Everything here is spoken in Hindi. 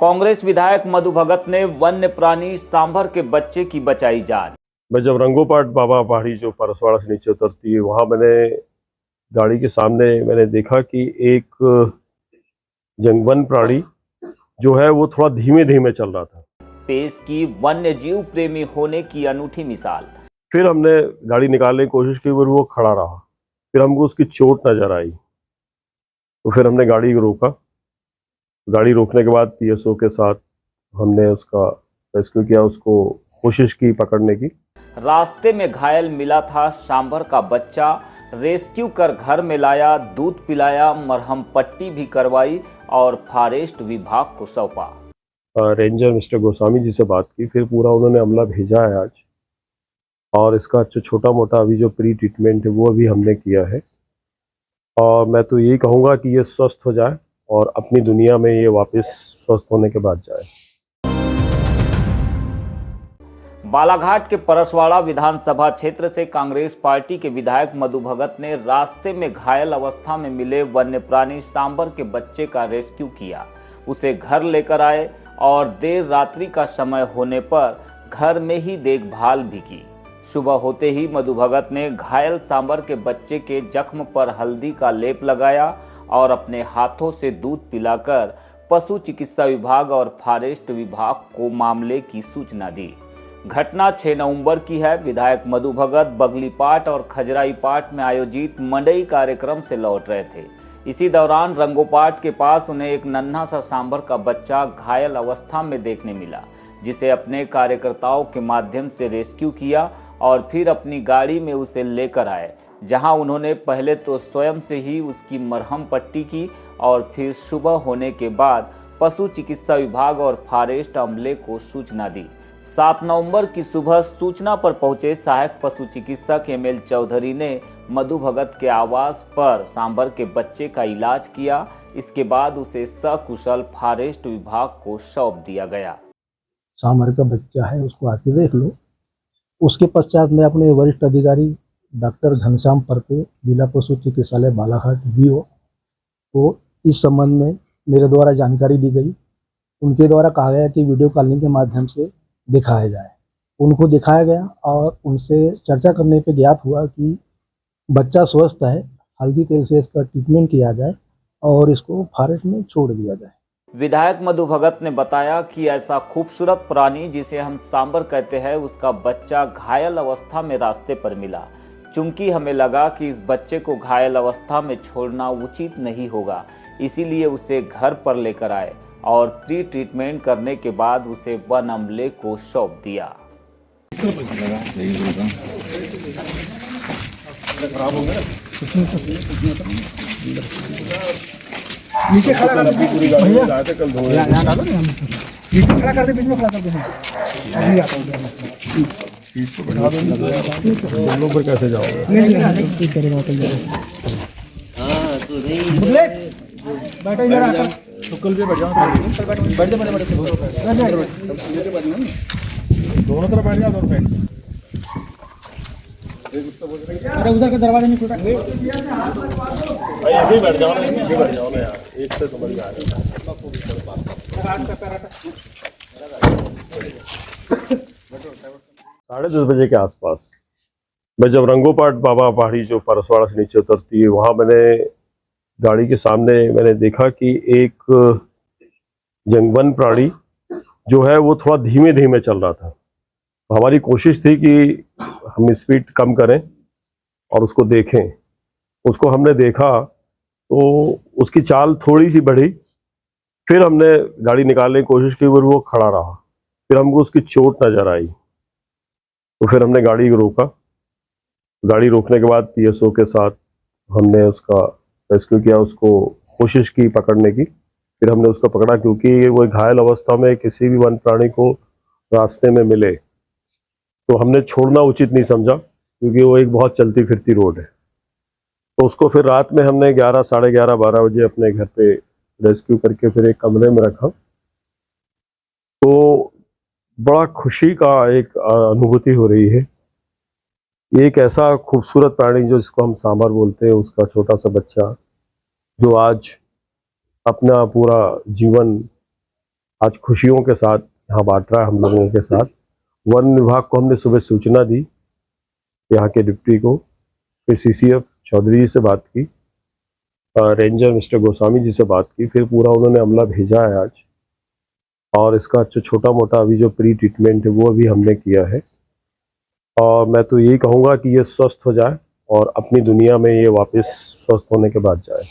कांग्रेस विधायक मधु भगत ने वन्य प्राणी सांभर के बच्चे की बचाई जान। मैं जब रंगोपाट बाबा पहाड़ी जो परसवाड़ा से नीचे उतरती है वहां मैंने गाड़ी के सामने मैंने देखा कि एक जंगवन प्राणी जो है वो थोड़ा धीमे धीमे चल रहा था। पेश की वन्य जीव प्रेमी होने की अनूठी मिसाल। फिर हमने गाड़ी निकालने की कोशिश की पर वो खड़ा रहा। फिर हमको उसकी चोट नजर आई तो फिर हमने गाड़ी को रोका। गाड़ी रोकने के बाद पीएसओ के साथ हमने उसका रेस्क्यू किया, उसको कोशिश की पकड़ने की। रास्ते में घायल मिला था सांभर का बच्चा, रेस्क्यू कर घर में लाया, दूध पिलाया, मरहम पट्टी भी करवाई और फॉरेस्ट विभाग को सौंपा। रेंजर मिस्टर गोस्वामी जी से बात की, फिर पूरा उन्होंने अमला भेजा है आज, और इसका जो छोटा मोटा अभी जो प्री ट्रीटमेंट है वो अभी हमने किया है। और मैं तो यही कहूँगा कि ये स्वस्थ हो जाए और अपनी दुनिया में ये वापस स्वस्थ होने के बाद जाए। बालाघाट के परसवाड़ा विधानसभा क्षेत्र से कांग्रेस पार्टी के विधायक मधु भगत ने रास्ते में घायल अवस्था में मिले वन्य प्राणी सांभर के बच्चे का रेस्क्यू किया, उसे घर लेकर आए और देर रात्रि का समय होने पर घर में ही देखभाल भी की। सुबह होते ही मधु भगत ने घायल सांभर के बच्चे के जख्म पर हल्दी का लेप लगाया और अपने हाथों से दूध पिलाकर पशु चिकित्सा विभाग और फॉरेस्ट विभाग को मामले की सूचना दी। घटना 6 नवंबर की है। विधायक मधु भगत बगलीपाट और खजराईपाट में आयोजित मंडई कार्यक्रम से लौट रहे थे। इसी दौरान रंगोपाट के पास उन्हें एक नन्हा सा सांभर का बच्चा घायल अवस्था में देखने मिला, जिसे अपने कार्यकर्ताओं के माध्यम से रेस्क्यू किया और फिर अपनी गाड़ी में उसे लेकर आए, जहां उन्होंने पहले तो स्वयं से ही उसकी मरहम पट्टी की और फिर सुबह होने के बाद पशु चिकित्सा विभाग और फॉरेस्ट अमले को सूचना दी। 7 नवंबर की सुबह सूचना पर पहुंचे सहायक पशु चिकित्सक एमएल चौधरी ने मधु भगत के आवास पर सांभर के बच्चे का इलाज किया। इसके बाद उसे सकुशल फॉरेस्ट विभाग को सौंप दिया गया। सांभर का बच्चा है, उसको आके देख लो। उसके पश्चात में अपने वरिष्ठ अधिकारी डॉक्टर घनश्याम परते, जिला पशु चिकित्सालय बालाघाट वीओ को इस संबंध में मेरे द्वारा जानकारी दी गई। उनके द्वारा कहा गया कि वीडियो कॉलिंग के माध्यम से दिखाया जाए। उनको दिखाया गया और उनसे चर्चा करने पे ज्ञात हुआ कि बच्चा स्वस्थ है, हल्दी तेल से इसका ट्रीटमेंट किया जाए और इसको फॉरेस्ट में छोड़ दिया जाए। विधायक मधु भगत ने बताया कि ऐसा खूबसूरत प्राणी जिसे हम सांभर कहते हैं, उसका बच्चा घायल अवस्था में रास्ते पर मिला। चूंकि हमें लगा कि इस बच्चे को घायल अवस्था में छोड़ना उचित नहीं होगा, इसीलिए उसे घर पर लेकर आए और प्री ट्रीटमेंट करने के बाद उसे वन अमले को सौंप दिया। नीचे खड़ा कर दे, भैया कल धो यहां डालो ना, नीचे खड़ा कर दे, बीच में खड़ा कर दे। अभी आता हूं, सीट को बैठा दो। दोनों पर कैसे जाओगे? नहीं ठीक करेगा कल जाओ। हां तो नहीं बैठो इधर आकर शुक्ल पे बैठ जाओ। बैठ जा, दोनों तरफ बैठ जाओ, दोनों साइड। अरे उधर के दरवाजे में छोटा भाई अभी बैठ जाओ ना, नीचे बैठ जाओ ना यार, एक से समझ में आ रहा है। 10:30 बजे के आसपास मैं जब रंगोपाट बाबा पहाड़ी जो परसवाड़ा से नीचे उतरती है वहां मैंने गाड़ी के सामने मैंने देखा कि एक जंगवन प्राणी जो है वो थोड़ा धीमे धीमे चल रहा था। हमारी कोशिश थी कि हम स्पीड कम करें और उसको देखें। उसको हमने देखा तो उसकी चाल थोड़ी सी बढ़ी। फिर हमने गाड़ी निकालने की कोशिश की पर वो खड़ा रहा। फिर हमको उसकी चोट नजर आई तो फिर हमने गाड़ी को रोका। गाड़ी रोकने के बाद पीएसओ के साथ हमने उसका रेस्क्यू किया, उसको कोशिश की पकड़ने की। फिर हमने उसको पकड़ा, क्योंकि वो घायल अवस्था में किसी भी वन प्राणी को रास्ते में मिले तो हमने छोड़ना उचित नहीं समझा, क्योंकि वो एक बहुत चलती फिरती रोड है। तो उसको फिर रात में हमने 11, साढ़े 11, 12 बजे अपने घर पे रेस्क्यू करके फिर एक कमरे में रखा। तो बड़ा खुशी का एक अनुभूति हो रही है। ये एक ऐसा खूबसूरत प्राणी जो जिसको हम सांभर बोलते हैं, उसका छोटा सा बच्चा जो आज अपना पूरा जीवन आज खुशियों के साथ यहाँ बांट रहा है हम लोगों के साथ। वन विभाग को हमने सुबह सूचना दी, यहाँ के डिप्टी को, फिर CCF चौधरी जी से बात की, रेंजर मिस्टर गोस्वामी जी से बात की, फिर पूरा उन्होंने अमला भेजा है आज। और इसका जो छोटा मोटा अभी जो प्री ट्रीटमेंट है वो अभी हमने किया है। और मैं तो यही कहूँगा कि ये स्वस्थ हो जाए और अपनी दुनिया में ये वापस स्वस्थ होने के बाद जाए।